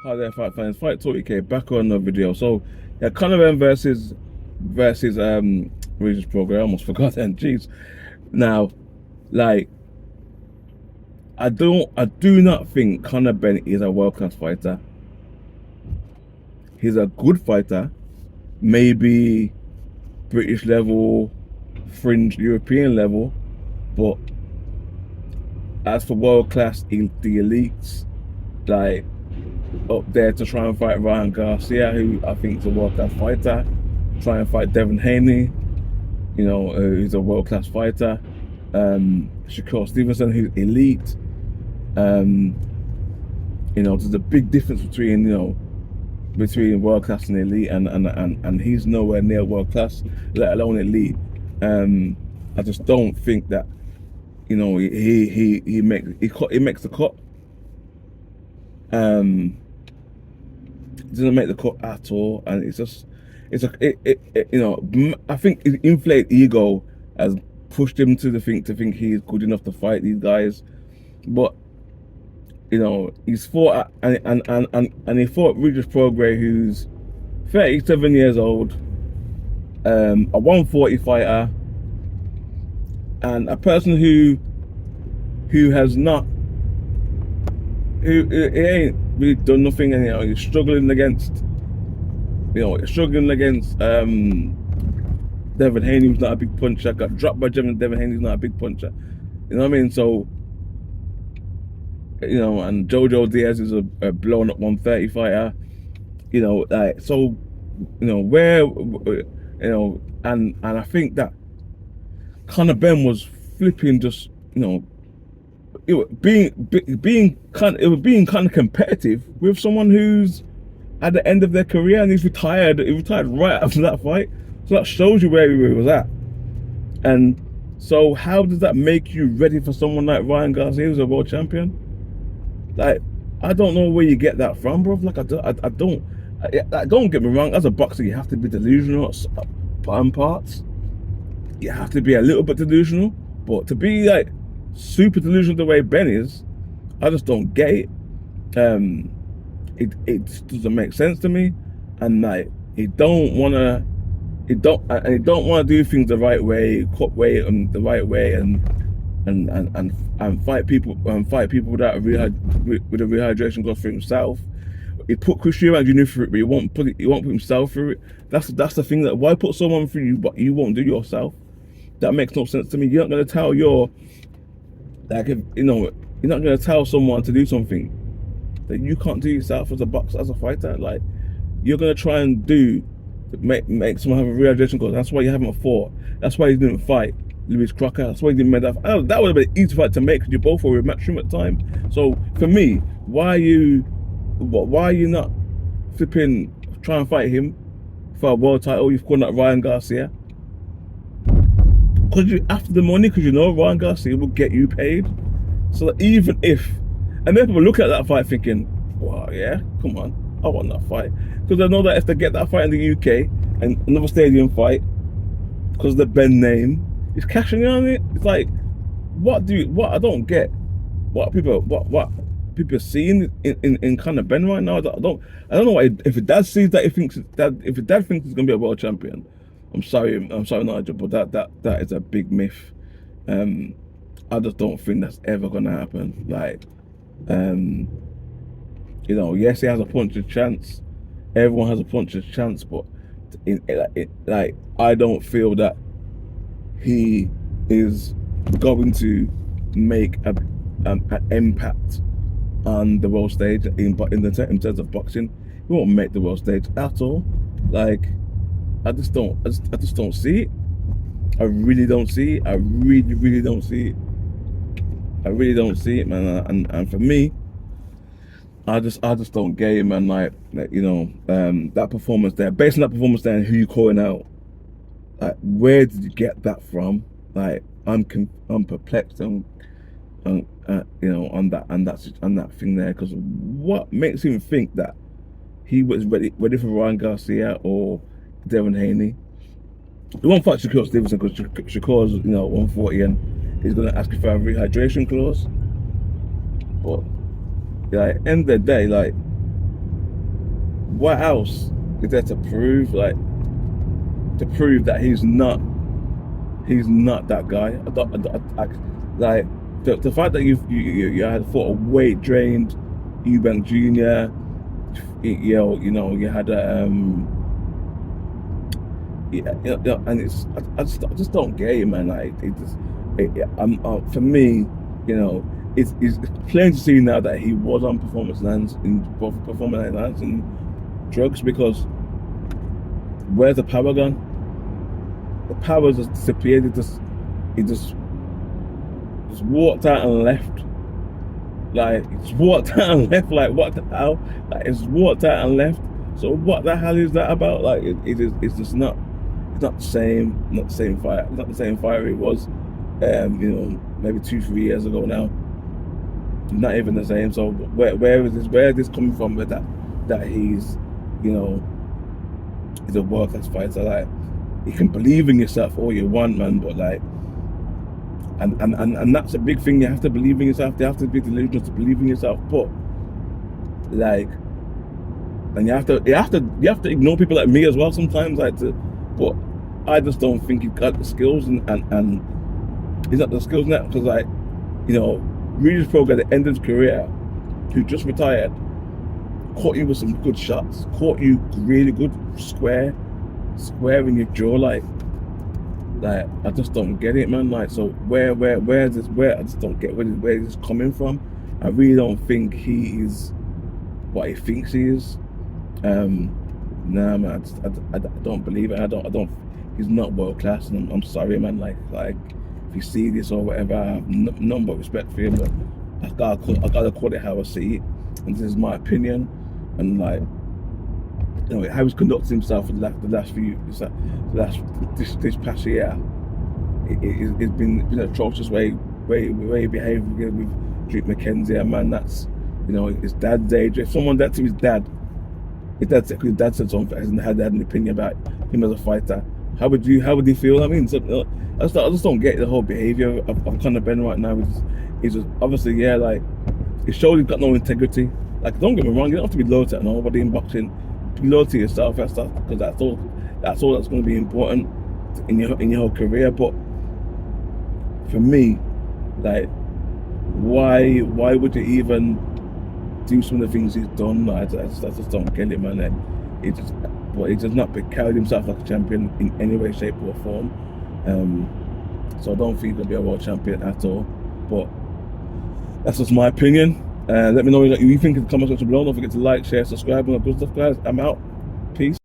Hi there, fight fans. Fight Talk UK back on the video. So, yeah, Conor Benn versus Regis Prograis. I almost forgot then. Jeez. Now, like, I do not think Conor Benn is a world class fighter. He's a good fighter, maybe British level, fringe European level, but as for world class, the elites, like up there to try and fight Ryan Garcia, who I think is a world class fighter, try and fight Devin Haney, who's a world class fighter. Shakur Stevenson, who's elite. Um, there's a big difference between world class and elite, and he's nowhere near world class, let alone elite. I just don't think that he makes the cut. He doesn't make the cut at all, and it's just it's a I think his inflated ego has pushed him to think he's good enough to fight these guys, but he's fought and he fought Regis Prograis, who's 37 years old, a 140 fighter, and a person who has not who he ain't really done nothing, and he's struggling against Devin Haney, who's not a big puncher. Got dropped by Devin Haney, who's not a big puncher. You know what I mean? So and Jojo Diaz is a blown up 130 fighter. Where and I think that Conor Benn was flipping just it was being kind of competitive with someone who's at the end of their career, and he's retired. He retired right after that fight, so that shows you where he was at. And so, how does that make you ready for someone like Ryan Garcia, who's a world champion? Like, I don't know where you get that from, bro. Like, don't get me wrong. As a boxer, you have to be delusional at parts. You have to be a little bit delusional, but to be like super delusional the way Benn is, I just don't get it. It just doesn't make sense to me, and like he don't want to do things the right way, cut weight and the right way, and fight people without with a rehydration goes for himself. He put Chris Eubank Jr. through it, but he won't put himself through it. That's the thing. That why put someone through you, but you won't do yourself? That makes no sense to me. You're not gonna tell you're not gonna tell someone to do something that you can't do yourself as a boxer, as a fighter. Like, you're gonna try and make someone have a rehydration course. That's why you haven't fought. That's why you didn't fight Lewis Crocker. That's why you didn't make that. That would have been an easy fight to make because you both were matchroom at the time. So for me, why are you not flipping trying to fight him for a world title? You've called out Ryan Garcia because you after the money, because Ryan Garcia will get you paid. So that even if, and then people look at that fight thinking, wow, yeah, come on, I want that fight. Because I know that if they get that fight in the UK and another stadium fight, because of the Benn name, it's cashing in on it. It's like, what I don't get, what people are seeing in Conor Benn right now. I don't know why. If a dad sees that, if a dad thinks he's gonna be a world champion, I'm sorry, Nigel, but that is a big myth. I just don't think that's ever gonna happen. Like, yes, he has a puncher's chance. Everyone has a puncher's chance, but like, I don't feel that he is going to make an impact on the world stage in terms of boxing. He won't make the world stage at all. Like, I just don't see it. I really don't see it. I really don't see it. I really don't see it, man. And for me, I just don't get it, man. Like that performance there, based on that performance there, and who you calling out, like, where did you get that from? Like, I'm perplexed on that thing there, because what makes him think that he was ready for Ryan Garcia or Devin Haney? He won't fight Shakur Stevenson because Shakur's 140 and he's gonna ask you for a rehydration clause. But yeah, at the end of the day, like, what else is there to prove? Like to prove that he's not that guy. Like the fact that you had fought a weight drained Eubank Jr. You had and I just don't get it, man. Like it just, for me, you know, it's plain to see now that he was on performance enhancing drugs because where's the power gone? The power just disappeared. He just walked out and left. Like it's walked out and left. Like what the hell? Like it's walked out and left. So what the hell is that about? Like it's just not. It's not the same. Not the same fire. It's not the same fire it was. Maybe 2, 3 years ago now. Not even the same. So where is this? Where is this coming from? With that he's, you know, he's a world class fighter. Like you can believe in yourself all you want, man. But like. And that's a big thing. You have to believe in yourself. You have to be delusional to believe in yourself. But like, and you have to ignore people like me as well sometimes. But I just don't think he's got the skills and he's not the skills now because like, Regis Prograis at the end of his career, who just retired, caught you with some good shots, caught you really good square in your jaw, like I just don't get it, man. Like, so where is this? Where I just don't get where this coming from. I really don't think he is what he thinks he is. Nah, man. I don't believe it. I don't. He's not world class, and I'm sorry, man. Like if you see this or whatever, I have none but respect for him. But I gotta call it how I see it, and this is my opinion. And like, how he's conducting himself for this past year, it's been atrocious way he behaved with Duke McKenzie. And man, that's his dad's age. If someone that to his dad said something and had an opinion about him as a fighter, how would he feel? I mean, so, I just don't get the whole behavior of Conor Benn right now. He's just obviously like it shows he's got no integrity. Like, don't get me wrong, you don't have to be loyal to nobody in boxing. Be loyal to yourself, because that's all that's going to be important in your whole career. But for me, like, why would you even do some of the things he's done? Like, I just don't get it, man. He just not carried himself like a champion in any way, shape, or form. So I don't think he'll be a world champion at all. But that's just my opinion. Let me know what you think in the comment section below. Don't forget to like, share, subscribe, and all that good stuff, guys. I'm out. Peace.